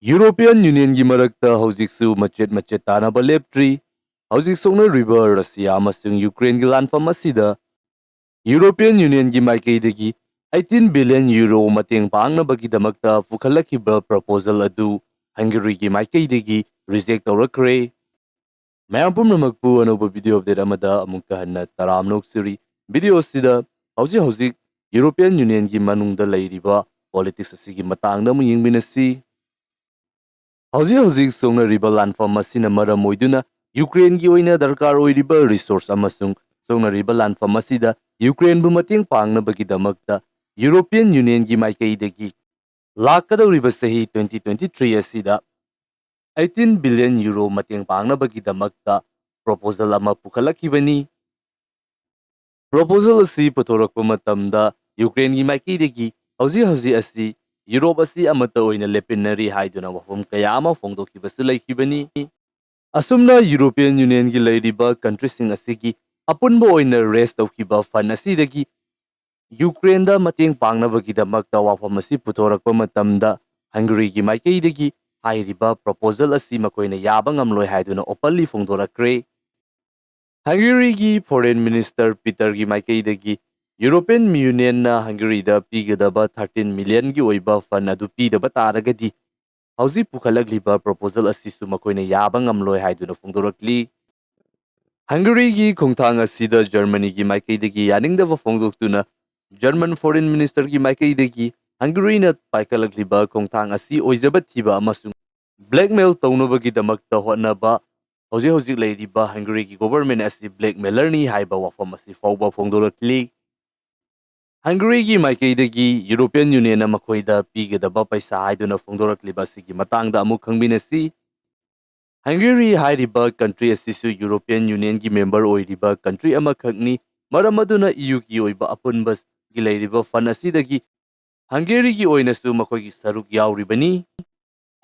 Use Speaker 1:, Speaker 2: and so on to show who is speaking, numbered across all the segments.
Speaker 1: European Union gi marakta hojiksu machet tanaba leptri hojik sokna river Russia amasung Ukraine gi lanfam asida European Union gi maikaidagi 18 billion euro mateng pangnabagidamagta pukhalakhiba proposal adu Hungary gi maikaidagi reject tawrakre mayam pumnamakpu anoba video update amada amukka hanna taramnok siri video sida hojik European Union gi manungda leiriba politics asigi matangda mu yingminasi Hojik songna riba lanfam asina maram oiduna Ukraine gi oina darkar oiriba resource amasung songna riba lanfam asida Ukraine bu mateng pangnabagidamagta European Union gi maikaidagi lakadawriba sahi 2023 asida 18 billion euro mateng pangnabagidamagta proposal ama pukhalakhibani proposal asi puthorakpa matamda Ukraine gi maikaidagi hojik asi Europe asi amata oina lepinari haiduna wafam kaya ama fongdokhibasu laikhibani asumna European Union gi leiriba countries sing asigi apunba oina rest tawkhiba fund asidagi Ukraine da mateng pangnabagidamagta wafam asi puthorakpa matamda Hungary gi maikaidagi hairiba proposal asi makoina yaba ngamloi haiduna openly fongdorakre Hungary gi foreign minister Peter gi maikaidagi European Union na Hungary da pigadaba 13 million gi oiba fund adu pidaba taragadi hauji pukhalagliba proposal asisu makoina yaba ngamloi haiduna fongdorakli Hungary gi khongthang asida Germany gi maikaidagi yaningdaba fongdoktuna German foreign minister gi maikaidagi Hungary na paikalagliba khongthang asi oijaba thiba amasung blackmail taunabagi damakta hotnaba hojik leiriba Hungary gi government asi blackmailer ni haiba wafam asi fawba fongdorakli Hungary gi maikaidagi European Union na makoida pigadaba paisa haiduna fongdorakliba sigi matangda amuk khangbinasi Hungary hairiba country asisu European Union gi member oiriba country amakhakni maramaduna EU gi oiba apunba gi leiriba fund asidagi Hungary gi oinasu makoigi saruk yauribani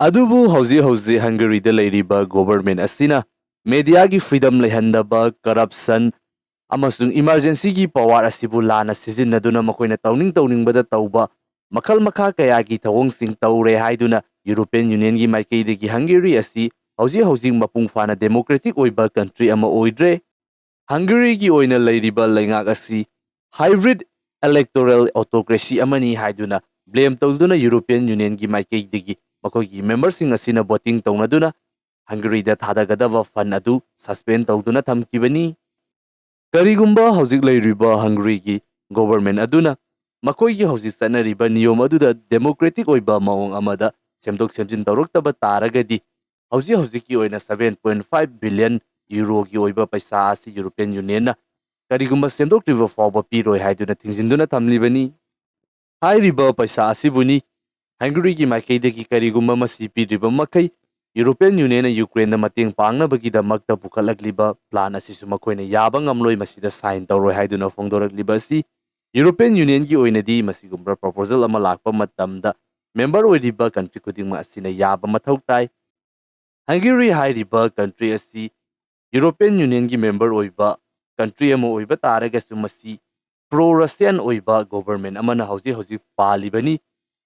Speaker 1: adubu hauji Hungary da leiriba government asina media gi freedom lehandaba corruption amasung emergency gi power asibu lana sijinnaduna makoina tawningbada tawba makhal makha kaya gi thawong sing tawre haiduna European Union gi maikaidagi Hungary asi hauji mapung fana democratic oiba country ama oidre Hungary gi oina leiriba lengak asi hybrid electoral autocracy amani haiduna blame tawduna European Union gi maikaidagi makoigi members sing asina voting tawnaduna Hungary da thadagadaba fund adu suspend tawduna thamkibani Karigumba hojik leiriba Hungary gi government aduna makoigi hojik sanariba niyom aduda democratic oiba maong amada semdok semjin tawraktaba taragadi hojik ki oina 7.5 billion euro gi oiba paisa asi European Union na karigumba semdok riba fawba piroi haiduna thingzinduna thamlibani hairiba paisa asibuni Hungary gi maikaidagi karigumba masi piriba makai European Union na Ukraine na mateng pangnabagidamagta pukhalagliba plan asisu makoina yaba ngamloi masida sign tawroi haiduna fongdorakliba asi European Union gi oinadi masigumba proposal ama lakpa matamda member oiriba country khudingma asina yaba mathau tai Hungary hairiba country asi European Union gi member oiba country ama oiba taragasu masi pro Russian oiba government amana hauji palibani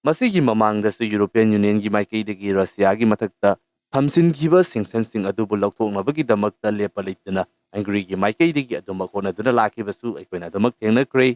Speaker 1: masigi mamangdasu European Union gi maikaidagi Russia gi mathakta thamsinkiba sanctions adubu laukthoknabagidamagta lepa leitana Hungary gi maikaidagi aduma konaduna lakibasu aikoina adumak thengnakre